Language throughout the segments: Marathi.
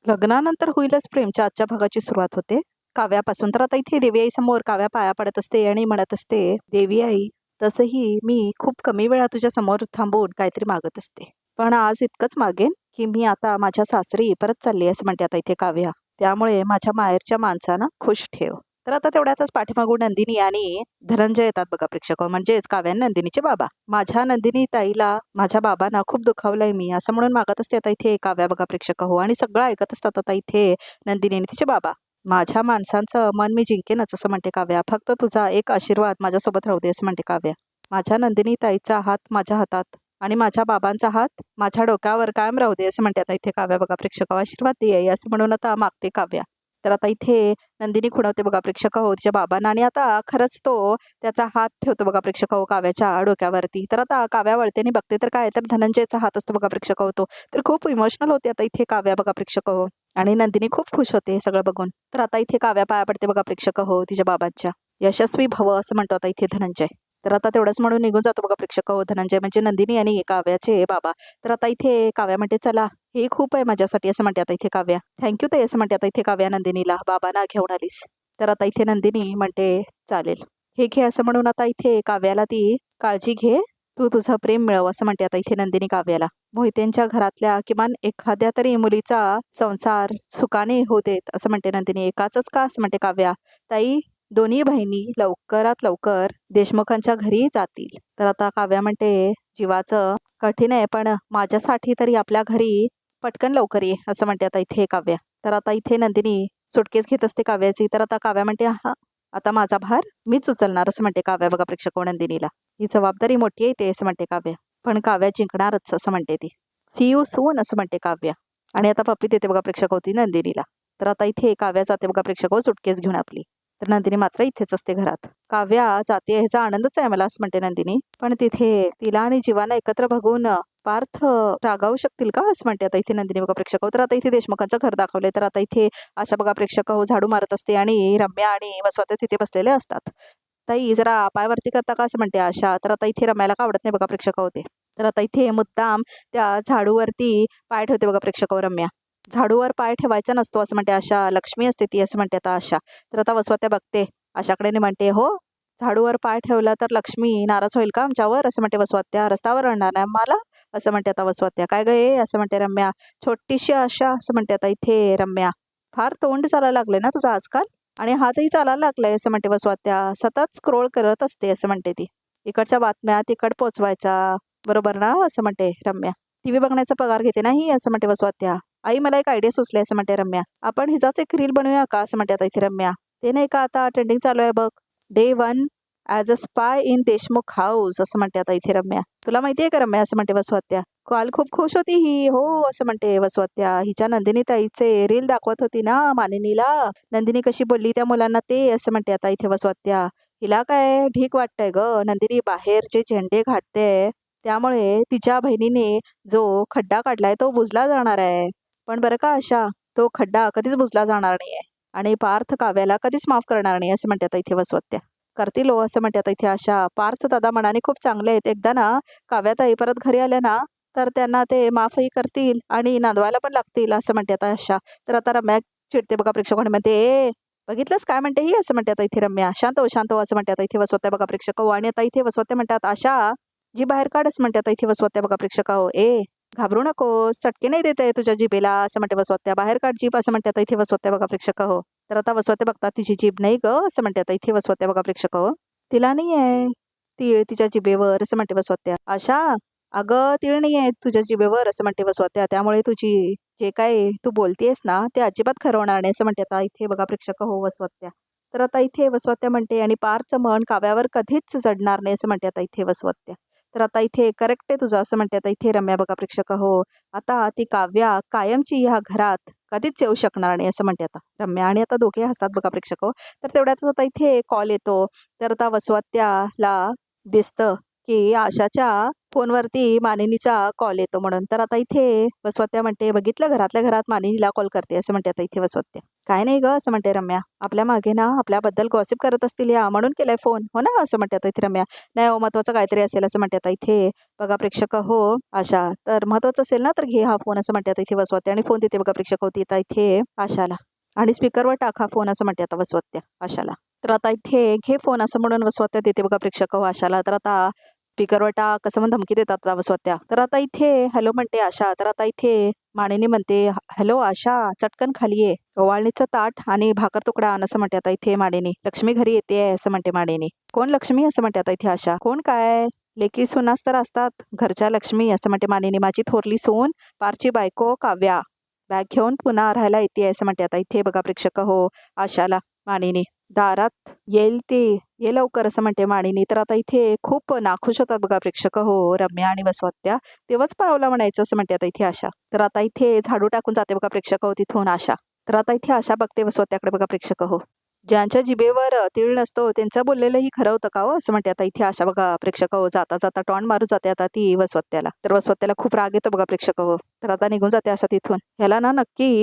लग्नानंतर होईलच प्रेमच्या आजच्या भागाची सुरुवात होते काव्यापासून. तर आता इथे देवी आई समोर काव्या पाया पडत असते आणि म्हणत असते, देवी आई, तसंही मी खूप कमी वेळा तुझ्या समोर थांबून काहीतरी मागत असते, पण आज इतकंच मागेन की मी आता माझ्या सासरी परत चालली असं म्हणते आता इथे काव्या. त्यामुळे माझ्या माहेरच्या माणसांना खुश ठेव. तर आता तेवढ्यातच पाठीमागून नंदिनी आणि धनंजय येतात बघा प्रेक्षक, म्हणजेच काव्या आणि नंदिनीचे बाबा. माझ्या नंदिनी ताईला माझ्या बाबांना खूप दुखावलंय मी असं म्हणून मागत असते आता इथे काव्या बघा प्रेक्षक हो. आणि सगळं ऐकत असतात आता इथे नंदिनी आणि तिचे बाबा. माझ्या माणसांचं मन मी जिंकेनच असं म्हणते काव्या, फक्त तुझा एक आशीर्वाद माझ्यासोबत राहू दे असं म्हणते काव्या. माझ्या नंदिनी ताईचा हात माझ्या हातात आणि माझ्या बाबांचा हात माझ्या डोक्यावर कायम राहू दे असं म्हणते आता इथे काव्या बघा प्रेक्षक, आशीर्वाद दे आई असं म्हणून आता मागते काव्या. तर आता इथे नंदिनी खुणवते बघा प्रेक्षक हो तिच्या बाबांना, आणि आता खरंच तो त्याचा हात ठेवतो बघा प्रेक्षक हो काव्याच्या डोक्यावरती. तर आता काव्या वळते आणि बघते तर काय, तर धनंजयचा हात असतो बघा प्रेक्षक होतो. तर खूप इमोशनल होते आता इथे काव्या बघा प्रेक्षक हो, आणि नंदिनी खूप खुश होते हे सगळं बघून. तर आता इथे काव्या पाया पडते बघा प्रेक्षक हो तिच्या बाबांच्या. यशस्वी भव असं म्हणतो आता इथे धनंजय. तर आता तेवढंच म्हणून निघून जातो बघा प्रेक्षक हो धनंजय, म्हणजे नंदिनी आणि काव्याचे बाबा. तर आता इथे काव्या म्हणते, चला हे खूप आहे माझ्यासाठी असं म्हणते आता इथे काव्या. थँक्यू ताई असं म्हणते आता इथे काव्या नंदिनीला, बाबांना घेऊन आलीस. तर आता इथे नंदिनी म्हणते, चालेल हे घे असं म्हणून आता इथे काव्याला ती, काळजी घे, तू तुझं प्रेम मिळव असं म्हणते आता इथे नंदिनी काव्याला. मोहितेंच्या घरातल्या किमान एखाद्या तरी मुलीचा संसार सुखाने होऊ देत असं म्हणते नंदिनी. एकाच का असं म्हणते काव्या. ताई, दोन्ही बहिणी लवकरात लवकर देशमुखांच्या घरी जातील. तर आता काव्या म्हणते, जीवाचं कठीण आहे पण माझ्यासाठी तरी आपल्या घरी पटकन लवकर ये असं म्हणते आता इथे काव्या. तर आता इथे नंदिनी सुटकेस घेत असते काव्याची. तर आता काव्या म्हणते, हा आता माझा भार मीच उचलणार असं म्हणते काव्या बघा प्रेक्षक नंदिनीला. ही जबाबदारी मोठी आहे ते असं म्हणते काव्या, पण काव्या जिंकणारच असं म्हणते ती. सी यू सून असं म्हणते काव्या. आणि आता पप्पी देते बघा प्रेक्षक होती नंदिनीला. तर आता इथे काव्या जाते बघा प्रेक्षक सुटकेस घेऊन आपली. तर नंदिनी मात्र इथेच असते घरात. काव्या जाते ह्याचा आनंदच आहे मला असं म्हणते नंदिनी, पण तिथे तिला आणि जीवाला एकत्र बघून पार्थ रागावू शकतील का असं म्हणते आता इथे नंदिनी बघा प्रेक्षक. तर आता इथे देशमुखांचं घर दाखवलंय. तर आता इथे अशा बघा प्रेक्षक झाडू मारत असते आणि रम्या आणि वसवते तिथे बसलेले असतात. ताई जरा पायवरती करता का असं म्हणते आशा. तर आता इथे रम्याला का आवडत नाही बघा प्रेक्षक होते. तर आता इथे मुद्दाम त्या झाडूवरती पाय ठेवते बघा प्रेक्षक रम्या. झाडूवर पाय ठेवायचा नसतो असं म्हणते आशा, लक्ष्मी असते ती असं म्हणते आता आशा. तर आता वसवत्या बघते आशाकडे म्हणते, हो झाडूवर पाय ठेवला तर लक्ष्मी नाराज होईल का आमच्यावर असं म्हणते वसवत्या. रस्त्यावर आणणार नाही मला असं म्हणते आता वसवत्या. काय गे असं म्हणते रम्या. छोटीशी आशा असं म्हणते आता इथे रम्या. फार तोंड चालायला लागले ना तुझं आजकाल, आणि हातही चालायला लागलाय असं म्हणते वसवत्या. सतत स्क्रोल करत असते असं म्हणते ती. इकडच्या बातम्या तिकड पोचवायचा, बरोबर ना असं म्हणते रम्या. टीव्ही बघण्याचा पगार घेते नाही असं म्हणते वसवत्या. आई मला एक आयडिया सुचली असं म्हणते रम्या. आपण हिचाच एक रील बनवूया का असं म्हणते आता इथे रम्या. ते नाही का आता ट्रेंडिंग चालू आहे बघ, day 1 as a spy in Deshmukh house असं म्हणते आता इथे रम्या. तुला माहिती आहे का रम्या असं म्हणते वसवत्या. काल खूप खुश होती ही, हो असं म्हणते वसवत्या. हिच्या नंदिनी ताईचे रील दाखवत होती ना मानिनीला, नंदिनी कशी बोलली त्या मुलांना ते असं म्हणते आता इथे वसवत्या. हिला काय ढीक वाटतंय ग, नंदिनी बाहेर जे झेंडे घाटते त्यामुळे तिच्या बहिणीने जो खड्डा काढलाय तो बुजला जाणार आहे. पण बरं का अशा, तो खड्डा कधीच बुजला जाणार नाहीये आणि पार्थ काव्याला कधीच माफ करणार नाही असं म्हणते आता इथे वसवत्या. करतील हो असं म्हणते आता इथे आशा. पार्थ दादा मनाने खूप चांगले आहेत, एकदा ना काव्याताई परत घरी आल्या ना तर त्यांना ते माफही करतील आणि नांदवायला पण लागतील असं म्हणते आता आशा. तर आता रम्या चिडते बघा प्रेक्षकांनी, म्हणते ए बघितलंस काय म्हणते ही असं म्हणते आता इथे रम्या. शांत हो असं म्हणते आता इथे वसवत्या बघा प्रेक्षक. आणि आता इथे वसवत्या म्हणतात, आशा जी बाहेर काढच म्हणते आता इथे वसवत्या बघा प्रेक्षक. ए घाबरू नको, चटके नाही देत आहे तुझ्या जिभेला असं म्हणते वसवत्या. बाहेर काढ जीभ असं म्हणते आता इथे वसवत्या बघा प्रेक्षक हो. तर आता वसवत्या बघतात तिची जीभ नाही ग असं म्हणते आता इथे वसवत्या बघा प्रेक्षक हो. तिला नाही आहे तीळ तिच्या जिभेवर असं म्हणते वसवत्या. आशा, अगं तीळ नाही आहे तुझ्या जिभेवर असं म्हणते वसवत्या, त्यामुळे तुझी जे काय तू बोलतेस ना ते अजिबात खरं होणार नाही असं म्हणते आता इथे बघा प्रेक्षक हो वसवत्या. तर आता इथे वसवत्या म्हणते, आणि पारचं मन काव्यावर कधीच चढणार नाही असं म्हणते आता इथे वसवत्या. तर आता इथे करेक्ट आहे तुझं असं म्हणते आता इथे रम्या बघा प्रेक्षक हो. आता ती काव्या कायमची ह्या घरात कधीच येऊ शकणार नाही असं म्हणते आता रम्या. आणि आता दोघे हसतात बघा प्रेक्षक हो. तर तेवढ्याच आता इथे कॉल येतो. तर आता वसवत्याला दिसतं की आशाच्या फोनवरती मानिनीचा कॉल येतो म्हणून. तर आता इथे वसवत्या म्हणते, बघितलं घरातल्या घरात मानिनीला कॉल करते असं म्हणते आता इथे वसवत्या. काय नाही ग असं म्हणते रम्या, आपल्या मागे ना आपल्याबद्दल गॉसिप करत असतील या म्हणून केलाय फोन, हो ना असं म्हणते आता इथे रम्या. नाही हो, महत्वाचं काहीतरी असेल असं म्हणते आता इथे बघा प्रेक्षक हो आशा. तर महत्वाचं असेल ना तर घे हा फोन असं म्हणते आता इथे वसवत्या आणि फोन देते बघा प्रेक्षक होती आता इथे आशाला आणि स्पीकरवर टाका फोन असं म्हणते आता वसवत्या आशाला. तर आता इथे घे फोन असं म्हणून वसवत्या देते बघा प्रेक्षक हो आशाला. तर आता स्पीकरवर टाक असं म्हणून धमकी देतात आता वसवत्या. तर आता इथे हॅलो म्हणते आशा. तर आता इथे मानिनी म्हणते, हॅलो आशा चटकन खाली ये, ओवाळणीचं ताट आणि भाकर तुकडा आण असं म्हणते आता इथे मानिनी. लक्ष्मी घरी येते असं म्हणते मानिनी. कोण लक्ष्मी असं म्हणते आता इथे आशा. कोण काय, लेकी सुनास तर असतात घरच्या लक्ष्मी असं म्हणते मानिनी. माझी थोरली सून पारची बायको काव्या बॅग घेऊन पुन्हा राहायला येते असं म्हणते आता इथे बघा प्रेक्षक हो आशाला मानिनी. दारात येईल ते ये लवकर असं म्हणते मानिनी. तर आता इथे खूप नाखुश होतात बघा प्रेक्षक हो रम्या आणि वसवत्या. तेव्हाच पावला म्हणायचं असं म्हणते आता इथे आशा. तर आता इथे झाडू टाकून जाते बघा प्रेक्षक हो तिथून आशा. तर आता इथे आशा बघते वसवत्याकडे बघा प्रेक्षक हो. ज्यांच्या जिभेवर तीळ नसतो त्यांचं बोललेलंही खरं होतं का हो असं म्हणते आता इथे आशा बघा प्रेक्षक हो. जाता जाता टॉन मारून जाते आता ती वसवत्याला. तर वसवत्याला खूप राग येतो बघा प्रेक्षक हो. तर आता निघून जाते आशा तिथून. ह्याला ना नक्की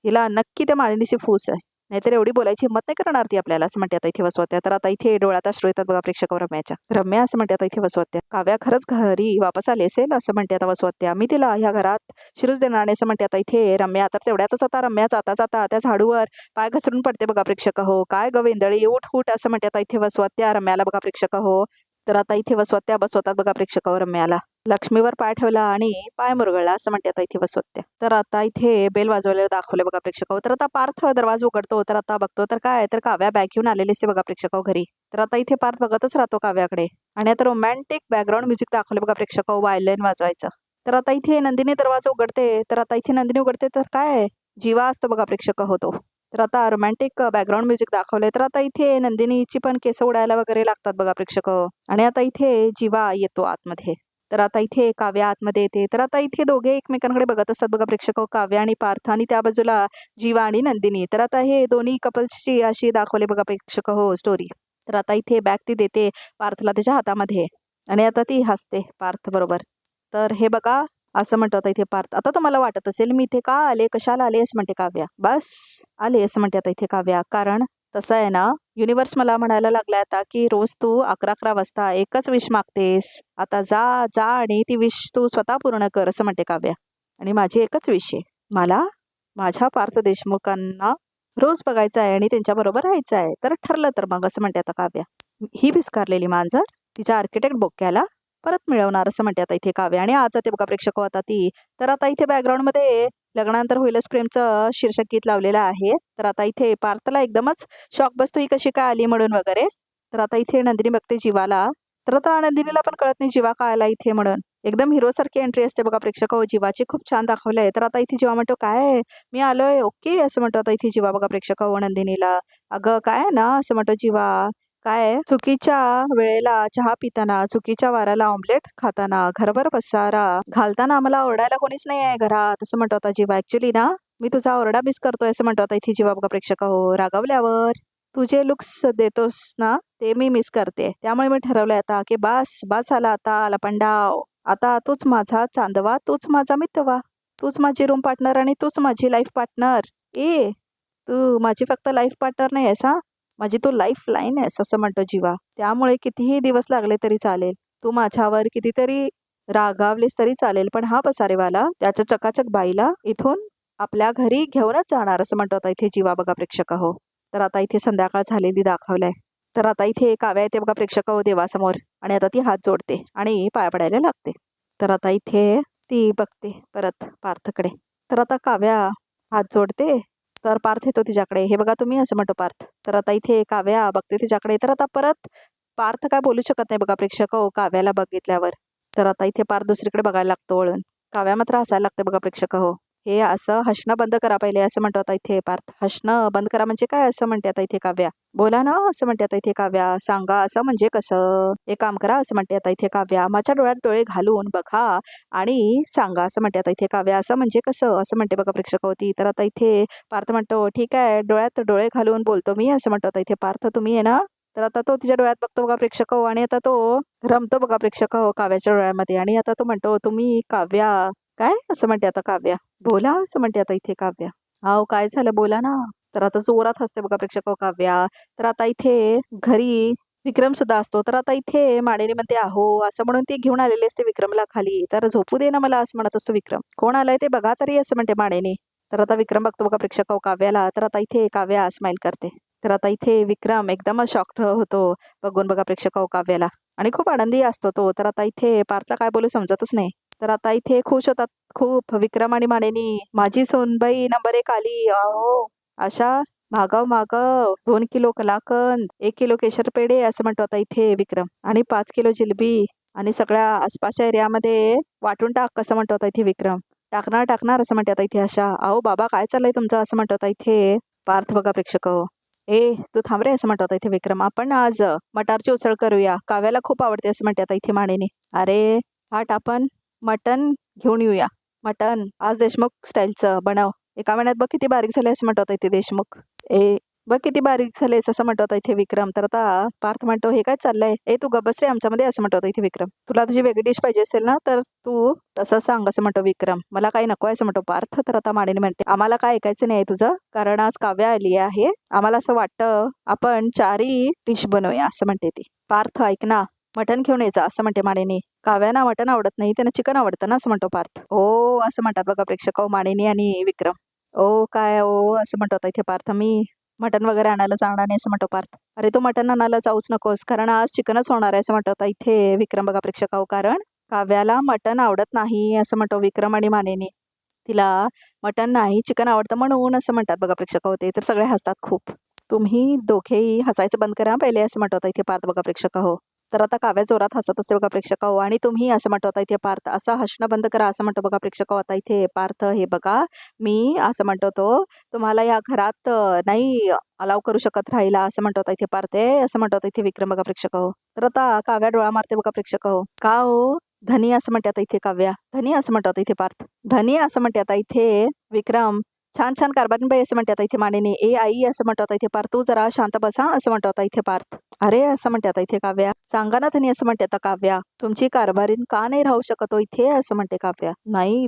हिला नक्की त्या मालिनीची फूस आहे, नाहीतर एवढी बोलायची हिंमत नाही करणार ती आपल्याला असं म्हणते आता इथे वसवत्या. तर आता इथे डोळ्यात अश्रू येतात बघा प्रेक्षक रम्याच्या. रम्या असं म्हणते आता इथे वसवत्या. काव्या खरंच घरी वापस आली असेल असं म्हणते आता वसवत्या. मी तिला ह्या घरात शिरूच देणार नाही असं म्हणते आता इथे रम्या. तर तेवढ्यातच आता रम्या जाता जाता त्या झाडूवर पाय घसरून पडते बघा प्रेक्षक हो. काय ग वेंदळी उठ उठ असं म्हणते आता इथे वसवत्या रम्याला बघा प्रेक्षक हो. तर आता इथे वसवत्या बसवतात बघा प्रेक्षक रम्याला. लक्ष्मीवर पाय ठेवला आणि पाय मुरगळला असं म्हणते आता इथे वसवत्या. तर आता इथे बेल वाजवलेलं दाखवले बघा प्रेक्षक. तर आता पार्थ दरवाजा उघडतो. तर आता बघतो तर काय तर काव्या बॅग घेऊन आलेली असते बघा प्रेक्षक घरी. तर आता इथे पार्थ बघतच राहतो काव्याकडे आणि आता रोमॅन्टिक बॅकग्राऊंड म्युझिक दाखवले बघा प्रेक्षक वायलिन वाजवायचं. तर आता इथे नंदिनी दरवाजा उघडते. तर आता इथे नंदिनी उघडते तर काय जीवा असतो बघा प्रेक्षक होतो. तर आता रोमॅन्टिक बॅकग्राऊंड म्युझिक दाखवले. तर आता इथे नंदिनीची पण केस उडायला वगैरे लागतात बघा प्रेक्षक आणि आता इथे जीवा येतो आतमध्ये. तर आता इथे काव्या आतमध्ये येते. तर आता इथे दोघे एकमेकांकडे बघत असतात बघा प्रेक्षक काव्या आणि पार्थ आणि त्या बाजूला जीवा आणि नंदिनी. तर आता हे दोन्ही कपल्सची अशी दाखवले बघा प्रेक्षक हो स्टोरी. तर आता इथे बॅग ती देते पार्थला त्याच्या हातामध्ये आणि आता ती हसते पार्थ बरोबर. तर हे बघा असं म्हणतो आता इथे पार्थ. आता तुम्हाला वाटत असेल मी इथे का आले कशाला आले असं म्हणते काव्या. बस आले असं म्हणते आता इथे काव्या. कारण तसं आहे ना युनिव्हर्स मला म्हणायला लागलाय आता की रोज तू 11-11 वाजता एकच विश मागतेस. आता जा जा आणि ती विश तू स्वतः पूर्ण कर असं म्हणते काव्या. आणि माझी एकच विश आहे, मला माझ्या पार्थ देशमुखांना रोज बघायचं आहे आणि त्यांच्याबरोबर राहायचं आहे. तर ठरलं तर मग असं म्हणते आता काव्या. ही विस्कारलेली मांजर तिच्या आर्किटेक्ट बोक्याला परत मिळवणार असं म्हणते आता इथे काव्या. आणि आज जाते बघा प्रेक्षक आता ती. तर आता इथे बॅकग्राऊंडमध्ये लग्नानंतर होईलच प्रेमचं शीर्षक गीत लावलेलं आहे. तर आता इथे पार्थला एकदमच शॉक बसतो ही कशी काय आली म्हणून वगैरे. तर आता इथे नंदिनी बघते जीवाला. तर आता नंदिनीला पण कळत नाही जीवा काय आला इथे म्हणून. एकदम हिरो सारखी एंट्री असते बघा प्रेक्षक जीवाची खूप छान दाखवलंय. तर आता इथे जीवा म्हणतो काय मी आलोय ओके असं म्हणतो आता इथे जीवा बघा प्रेक्षक नंदिनीला. अगं काय ना असं म्हणतो जीवा. काय चुकीच्या वेळेला चहा पिताना चुकीच्या वाराला ऑमलेट खाताना घरभर पसारा घालताना आम्हाला ओरडायला कोणीच नाही आहे घरात असं म्हणतो आता जीवा. ऍक्च्युली ना मी तुझा ओरडा मिस करतोय असं म्हणतो आता इथे जीवा बघा प्रेक्षक रागवल्यावर तुझे लुक्स देतोस ना ते मी मिस करते. त्यामुळे मी ठरवलंय आता की बस बस आला आता लपंडाव. आता तूच माझा चांदवा तूच माझा मितवा, तूच माझी रूम पार्टनर आणि तूच माझी लाईफ पार्टनर. ए तू माझी फक्त लाईफ पार्टनर नाही आहेस हा, माझी तू लाईफ लाईन आहेस असं म्हणतो जीवा. त्यामुळे कितीही दिवस लागले तरी चालेल, तू माझ्यावर कितीतरी रागावलीस तरी चालेल, पण हा पसारेवाला त्याच्या चकाचक बाईला इथून आपल्या घरी घेऊनच जाणार असं म्हणतो आता इथे जीवा बघा प्रेक्षक तर आता इथे संध्याकाळ झालेली दाखवलंय. तर आता इथे काव्या येते बघा प्रेक्षक देवासमोर आणि आता ती हात जोडते आणि पाया पडायला लागते. तर आता इथे ती बघते परत पार्थकडे. तर आता काव्या हात जोडते तर पार्थ येतो तिच्याकडे. हे बघा तुम्ही असं म्हणतो पार्थ. तर आता इथे काव्या बघते तिच्याकडे. तर आता परत पार्थ काय बोलू शकत नाही बघा प्रेक्षक काव्याला बघितल्यावर. तर आता इथे पार्थ दुसरीकडे बघायला लागतो वळून. काव्या मात्र हसायला लागते बघा प्रेक्षक हे असं हसणं बंद करा पहिले असं म्हणतो आता इथे पार्थ. हसणं बंद करा म्हणजे काय असं म्हणते आता इथे काव्या. बोला ना असं म्हणते आता इथे काव्या. सांगा असं म्हणजे कसं, एक काम करा असं म्हणते आता इथे काव्या. माझ्या डोळ्यात डोळे घालून बघा आणि सांगा असं म्हणते आता इथे काव्या. असं म्हणजे कसं असं म्हणते बघा प्रेक्षक होती. तर आता इथे पार्थ म्हणतो ठीक आहे डोळ्यात डोळे घालून बोलतो मी असं म्हणतो आता इथे पार्थ. तुम्ही आहे ना तर आता तो तिच्या डोळ्यात बघतो बघा प्रेक्षक हो, आणि आता तो रमतो बघा प्रेक्षक हो काव्याच्या डोळ्यामध्ये. आणि आता तो म्हणतो, तुम्ही काव्या काय असं म्हणते आता काव्या, बोला असं म्हणते आता इथे काव्या. अहो काय झालं बोला ना. तर आता जोरात हसते बघा प्रेक्षक हो काव्या. तर आता इथे घरी विक्रम सुद्धा असतो. तर आता इथे माडेनी म्हणते, अहो असं म्हणून ती घेऊन आलेली असते विक्रमला खाली. तर झोपू दे ना मला असं म्हणत असतो विक्रम. कोण आलंय ते बघा तरी असं म्हणते माडेनी. तर आता विक्रम बघतो बघा प्रेक्षक हो काव्याला. तर आता इथे काव्या स्माइल करते. तर आता इथे विक्रम एकदमच शॉक्ड होतो बघून बघा प्रेक्षक हो काव्याला, आणि खूप आनंदी असतो तो. तर आता इथे पार्थला काय बोलू समजतच नाही. तर आता इथे खुश होतात खूप विक्रम आणि माडेनी. माझी सोनबाई नंबर 1 आली. अहो अशा मागव मागव 2 किलो कलाकंद, 1 किलो केशर पेढे असं म्हणतो आता इथे विक्रम, आणि 5 किलो जिलबी, आणि सगळ्या आसपासच्या एरियामध्ये वाटून टाक कसं म्हणतो आता इथे विक्रम. टाकणार टाकणार असं म्हणते आता इथे आशा. अहो बाबा काय चाललंय तुमचं असं म्हणतो आता इथे पार्थ बघा प्रेक्षक. ए तू थांब रे असं म्हणतो आता इथे विक्रम. आपण आज मटारची उसळ करूया, काव्याला खूप आवडते असं म्हणते आता इथे माडेनी. अरे हाट आपण मटन घेऊन येऊया. मटन आज देशमुख स्टाईलचं बनव. एका महिन्यात बघ किती बारीक झाले असं म्हणतो आता इथे देशमुख. ए बघ किती बारीक झालेस असं म्हणतो आता इथे विक्रम. तर आता पार्थ म्हणतो, हे काय चाललंय, ए तू गबस रे आमच्यामध्ये असं म्हणतो आता इथे विक्रम. तुला तुझी वेगळी डिश पाहिजे असेल ना तर तू तसं सांग असं म्हणतो विक्रम. मला काही नको आहे असं म्हणतो पार्थ. तर आता माडेनी म्हणते, आम्हाला काय ऐकायचं नाही तुझं, कारण आज काव्या आली आहे. आम्हाला असं वाटतं आपण 4ही डिश बनवूया असं म्हणते ती. पार्थ ऐक ना, मटण घेऊन यायचं असं म्हणते माडेनी. काव्यांना मटण आवडत नाही, त्यांना चिकन आवडतं ना असं म्हणतो पार्थ. ओ असं म्हणतात बघा प्रेक्षक माडेनी आणि विक्रम. ओ काय ओ असं म्हणतो आता इथे पार्थ. मी मटण वगैरे आणायला जाणार नाही असं म्हणतो पार्थ. अरे तू मटण आणायला जाऊच नकोस, कारण आज चिकनच होणार आहे असं म्हणतो आता इथे विक्रम बघा प्रेक्षक. कारण काव्याला मटण आवडत नाही असं म्हणतो विक्रम आणि मानेनी. तिला मटण नाही चिकन आवडतं म्हणून असं म्हणतात बघा प्रेक्षक होते. तर सगळे हसतात खूप. तुम्ही दोघेही हसायचं बंद करा पहिले असं म्हणतो आता इथे पार्थ बघा प्रेक्षक हो. तर आता काव्या जोरात हसत असते बघा प्रेक्षक हो, आणि तुम्ही असं म्हणतो आता इथे पार्थ असं हसणं बंद करा असं म्हणतो बघा प्रेक्षक हो. आता इथे पार्थ हे बघा, मी असं म्हणतो तो तुम्हाला या घरात नाही अलाव करू शकत राहिला असं म्हणतो आता इथे पार्थ आहे असं म्हणतो आता इथे विक्रम बघा प्रेक्षक हो. तर आता काव्या डोळा मारते बघा प्रेक्षक हो. का हो धनी असं म्हणते आता इथे काव्या. धनी असं म्हणतो आता इथे पार्थ. धनी असं म्हणते आता इथे विक्रम. छान छान कारभारीन बाई असं म्हणते आता इथे मानेने. ए आई असं म्हणतो आता इथे पार्थ. तू जरा शांत बसा असं म्हणतो आता इथे पार्थ. अरे असं म्हणते आता इथे काव्या. सांगा ना धनी असं म्हणते आता काव्या. तुमची कारभारीन का नाही राहू शकत हो इथे असं म्हणते काव्या. नाही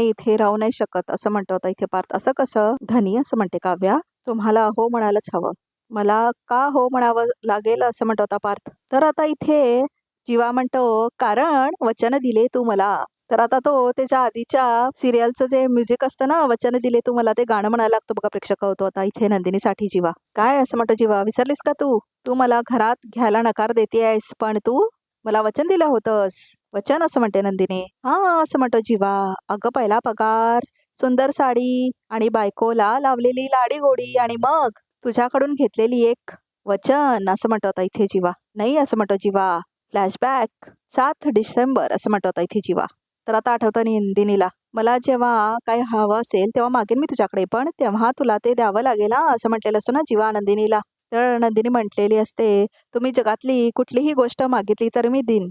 इथे राहू नाही शकत असं म्हणतो आता इथे पार्थ. असं कसं धनी असं म्हणते काव्या. तुम्हाला हो म्हणायलाच हवं. मला का हो म्हणावं लागेल असं म्हणतो आता पार्थ. तर आता इथे जीवा म्हणतो, कारण वचन दिले तू मला. तर आता तो त्याच्या आधीच्या सिरियलचं जे म्युझिक असतं ना, वचन दिले तू मला, ते गाणं म्हणायला लागतो बघा प्रेक्षक होतो आता इथे नंदिनीसाठी जीवा. काय असं म्हणतो जीवा, विसरलीस का तू मला घरात घ्यायला नकार देते आहेस, पण तू मला वचन दिलं होतंस. वचन असं म्हणते नंदिनी. हा असं म्हणतो जीवा. अगं पहिला पगार, सुंदर साडी आणि बायकोला लावलेली लाडी गोडी, आणि मग तुझ्याकडून घेतलेली एक वचन असं म्हणतो आता इथे जीवा. नाही असं म्हणतो जीवा. फ्लॅशबॅक 7 डिसेंबर असं म्हणतो आता इथे जीवा. तर आता आठवतं नंदिनीला, मला जेव्हा काय हवं असेल तेव्हा मागेन मी तुझ्याकडे, पण तेव्हा तुला ते द्यावं लागेल हा असं म्हटलेलं असतं ना जीवा नंदिनीला. तर नंदिनी म्हटलेली असते, तुम्ही जगातली कुठलीही गोष्ट मागितली तर मी देईन.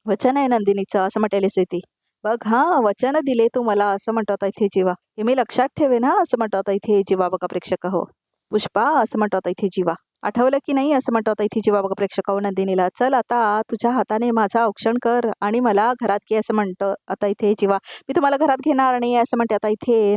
वचन आहे नंदिनीचं असं म्हटलेली असते ती. बघ हा वचन दिले तू मला असं म्हणतो आता इथे जीवा. हे मी लक्षात ठेवेन हा असं म्हणतो आता इथे जीवा बघा प्रेक्षक हो. पुष्पा असं म्हणतो आता इथे जीवा. आठवलं की नाही असं म्हणतो आता इथे जीवा बघा प्रेक्षक हो नंदिनीला. चल आता तुझ्या हाताने माझा औक्षण कर आणि मला घरात घे असं म्हणतो आता इथे जीवा. मी तुम्हाला घरात घेणार नाही असं म्हणते आता इथे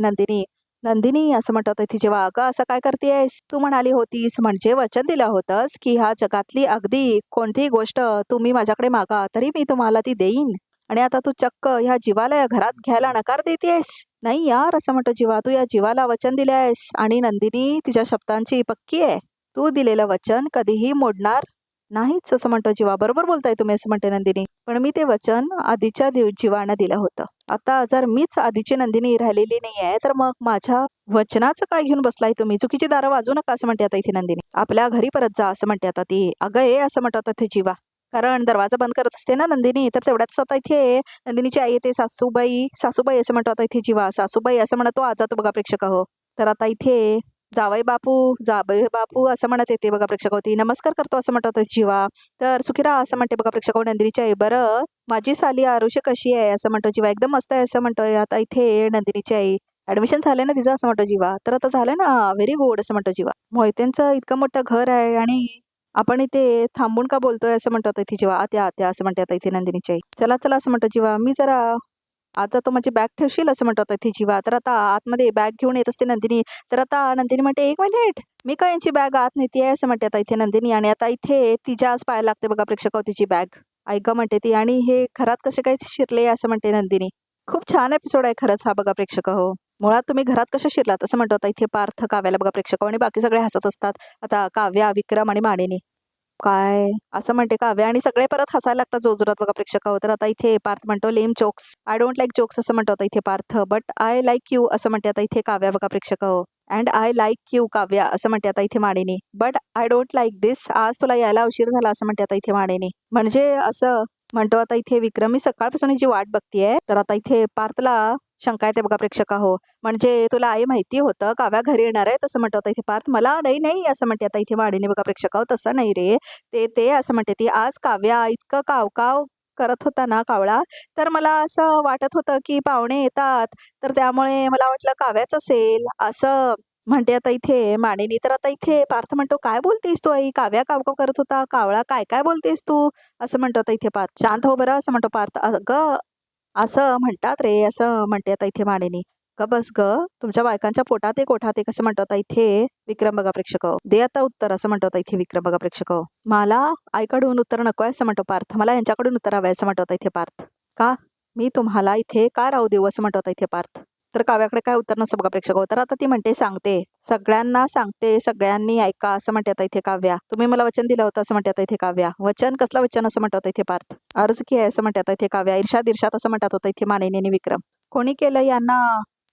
नंदिनी असं म्हणतो आता इथे जीवा. अगं असं काय करतेस, तू म्हणाली होतीस म्हणजे वचन दिलं होतंस की ह्या जगातली अगदी कोणतीही गोष्ट तुम्ही माझ्याकडे मागा तरी मी तुम्हाला ती देईन, आणि आता तू चक्क ह्या जीवाला या घरात घ्यायला नकार देतेस. नाही यार असं म्हणतो जीवा, तू या जीवाला वचन दिले आहेस आणि नंदिनी तिच्या शब्दांची पक्की आहे. तू दिलेलं वचन कधीही मोडणार नाहीच असं म्हणतो जीवा. बरोबर बोलताय तुम्ही असं म्हणते नंदिनी, पण मी ते वचन आधीच्या जीवानं दिलं होतं. आता जर मीच आधीची नंदिनी राहिलेली नाही आहे तर मग माझ्या वचनाचं काय घेऊन बसलाय तुम्ही, चुकीची दारं वाजू नका असं म्हणते आता इथे नंदिनी. आपल्या घरी परत जा असं म्हणते आता ती. अगं ये असं म्हणतो आता ते जीवा, कारण दरवाजा बंद करत असते ना नंदिनी. तर तेवढ्याच आता इथे नंदिनीची आई येते, सासूबाई असं म्हणतो आता इथे जीवा. सासूबाई असं म्हणतो आज जातो बघा प्रेक्षक हो. तर आता इथे जावई बापू असं म्हणत येते बघा प्रेक्षक होती. नमस्कार करतो असं म्हणतो जीवा. तर सुखीरा असं म्हणते बघा प्रेक्षक नंदिनीची आई. बरं माझी साली आरुषी कशी आहे असं म्हणतो जीवा. एकदम मस्त आहे असं म्हणतोय आता इथे नंदिनीची आई. ऍडमिशन झालं ना तिचं असं म्हणतो जीवा. तर आता झालं ना, व्हेरी गुड असं म्हणतो जीवा. मोहितेंचं इतकं मोठं घर आहे आणि आपण इथे थांबून का बोलतोय असं म्हणतो आता इथे जीवा. आत्या आत्या असं म्हणते आता इथे नंदिनीची आई. चला चला असं म्हणतो जीवा. मी जरा आज जातो माझी बॅग ठेवशील असं म्हणतो आता इथे जीवा. तर आता आतमध्ये बॅग घेऊन येत असते नंदिनी. तर आता नंदिनी म्हणते 1 मिनिट मी काय यांची बॅग आत नेतीये असं म्हणते आता इथे नंदिनी. आणि आता इथे तिच्याच पायाला लागते बघा प्रेक्षक तिची बॅग. ऐका म्हणते ती. आणि हे घरात कसे काय शिरले असं म्हणते नंदिनी. खूप छान एपिसोड आहे खरंच हा बघा प्रेक्षक हो. मुळात तुम्ही घरात कसं शिरलात असं म्हणतो आता इथे पार्थ काव्याला बघा प्रेक्षक. आणि बाकी सगळे हसत असतात. आता काव्या, विक्रम आणि मानिनी. काय असं म्हणते काव्या. आणि सगळे परत हसायला लागतात जोरजोरात बघा प्रेक्षक. तर आता इथे पार्थ म्हणतो lame jokes. I don't like jokes असं म्हणतो आता इथे Parth. But I like you असं म्हणते आता इथे काव्या बघा प्रेक्षक. And I like you Kavya असं म्हणते आता इथे Manini. But I don't like this. आज तुला यायला उशीर झाला असं म्हणते आता इथे मानिनी. म्हणजे असं म्हणतो आता इथे विक्रम. मी सकाळपासून हिची वाट बघतीये. तर आता इथे पार्थला शंका येते बघा प्रेक्षक हो. म्हणजे तुला आई माहिती होतं काव्या घरी येणार आहे तसं म्हणतो आता इथे पार्थ. मला नाही नाही असं म्हणते आता इथे मानिनी बघा प्रेक्षक. तसं नाही रे. ते असं म्हणते ती. आज काव्या इतकं कावकाव करत होता ना कावळा. तर मला असं वाटत होतं की पाहुणे येतात. तर त्यामुळे मला वाटलं काव्याच असेल असं म्हणते आता इथे मानिनी. तर आता इथे पार्थ म्हणतो काय बोलतेस तू आई. काव्या कावकाव करत होता कावळा काय काय बोलतेस तू असं म्हणतो आता इथे पार्थ. शांत हो बरं असं म्हणतो पार्थ. अगं असं म्हणतात रे असं म्हणते आता इथे मानिनी. ग बस ग. तुमच्या बायकांच्या पोटात एक ओठात एक असं म्हणतो आता इथे विक्रम बघा प्रेक्षक. दे आता उत्तर असं म्हणतो आता इथे विक्रम बघा प्रेक्षक. मला आईकडून उत्तर नकोय असं म्हणतो पार्थ. मला यांच्याकडून उत्तर हवंय असं म्हणतो आता इथे पार्थ. का मी तुम्हाला इथे का राहू देऊ असं म्हणतो आता इथे पार्थ. तर काव्याकडे काय उत्तर नसतं बघा प्रेक्षक. तर आता ती म्हणते सांगते सगळ्यांना सांगते सगळ्यांनी ऐका असं म्हणते आता इथे काव्या. तुम्ही मला वचन दिलं होतं असं म्हणते आता इथे काव्या. वचन कसलं वचन असं म्हणतो आता इथे पार्थ. अर्ज की आहे असं म्हणते आता इथे काव्या. ईर्षाद ईर्षाद असं म्हणतात आता इथे मानिनी आणि विक्रम. कोणी केलं यांना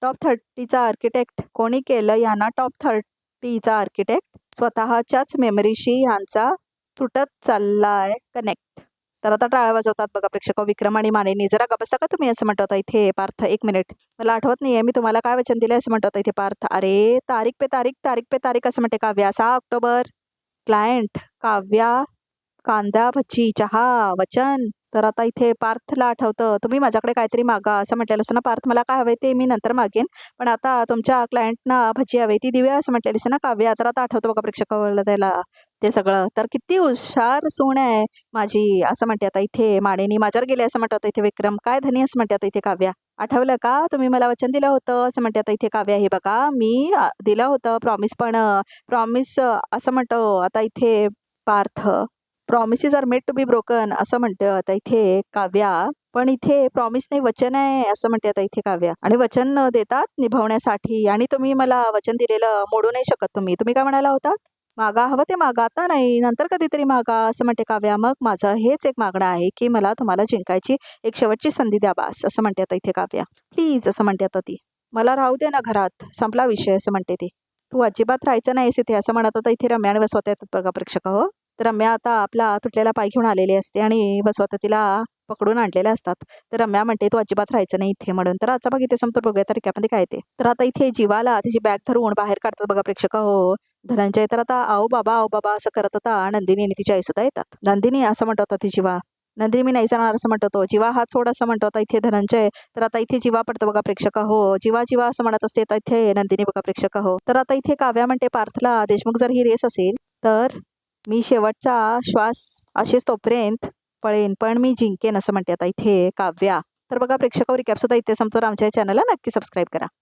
टॉप 30चा आर्किटेक्ट. कोणी केलं यांना टॉप 30चा आर्किटेक्ट. स्वतःच्याच मेमरीशी यांचा तुटत चाललाय कनेक्ट. तर आता टाळ्या वाजवतात बघा प्रेक्षक विक्रम आणि मानिनी. जरा गप्पा का तुम्ही असं म्हणतो आता इथे पार्थ. 1 मिनिट मला आठवत नाहीये मी तुम्हाला काय वचन दिलंय असं म्हणतो आता इथे पार्थ. अरे तारीख पे तारीख तारीख पे तारीख असं म्हणते काव्या. 6 ऑक्टोबर. क्लायंट काव्या कांदा भजी चहा वचन. तर आता इथे पार्थला आठवतं तुम्ही माझ्याकडे काहीतरी मागा असं म्हटलेलं असं ना पार्थ. मला काय हवंय ते मी नंतर मागेन. पण आता तुमच्या क्लायंटना भजी हवे ती देऊया असं म्हटलेलीस ना काव्या. तर आता आठवतं बघा प्रेक्षकाला त्याला ते सगळं. तर किती हुशार सून आहे माझी असं म्हणते आता इथे मानिनी. माझ्यावर गेले असं म्हणतात इथे विक्रम. काय धनी असं म्हणते आता इथे काव्या. आठवलं का तुम्ही मला वचन दिलं होतं असं म्हणते आता इथे काव्या. हे बघा मी दिलं होतं प्रॉमिस. पण प्रॉमिस असं म्हणतो आता इथे Parth. Promises are made to be broken असं म्हणते आता इथे काव्या. पण इथे प्रॉमिस नाही वचन आहे असं म्हणते आता इथे काव्या. आणि वचन देतात निभावण्यासाठी. आणि तुम्ही मला वचन दिलेलं मोडू नाही शकत तुम्ही. तुम्ही काय म्हणाला होता मागा हवं ते मागा आता नाही नंतर कधीतरी मागा असं म्हणते काव्या. मग माझं हेच एक मागणं आहे की मला तुम्हाला जिंकायची एक शेवटची संधी द्या बास असं म्हणते आता इथे काव्या. प्लीज असं म्हणते आता ती. मला राहू दे ना घरात संपला विषय असं म्हणते ती. तू अजिबात राहायचं नाहीस इथे असं म्हणत आता इथे रम्या आणि वसवत येतात बघा प्रेक्षक हो. तर रम्या आता आपला तुटलेला पाय घेऊन आलेली असते आणि वसवत तिला पकडून आणलेले असतात. तर रम्या म्हणते तू अजिबात राहायचं नाही इथे म्हणून. तर आता बघ इथे समोर बघूया तर रिकामध्ये काय ते. तर आता इथे जीवाला तिची बॅग धरून बाहेर काढतात बघा प्रेक्षक हो धनंजय. तर आता आओ बाबा असं करत होता नंदिनी आणि तिची आई सुद्धा येतात. नंदिनी असं म्हणतो होता ती जीवा. नंदिनी मी नाही जाणार असं म्हणतो तो. जीवा हात सोड असं म्हणतो आता इथे धनंजय. तर आता इथे जीवा पडतो बघा प्रेक्षक हो. जीवा जीवा असं म्हणत असते तर इथे नंदिनी बघा प्रेक्षक हो. तर आता इथे काव्या म्हणते पार्थला देशमुख जर ही रेस असेल तर मी शेवटचा श्वास असेच तोपर्यंत पळेन पण मी जिंकेन असं म्हणते आता इथे काव्या. तर बघा प्रेक्षकावर रिकॅप सुद्धा इथे संपतो. आमच्या चॅनलला नक्की सबस्क्राईब करा.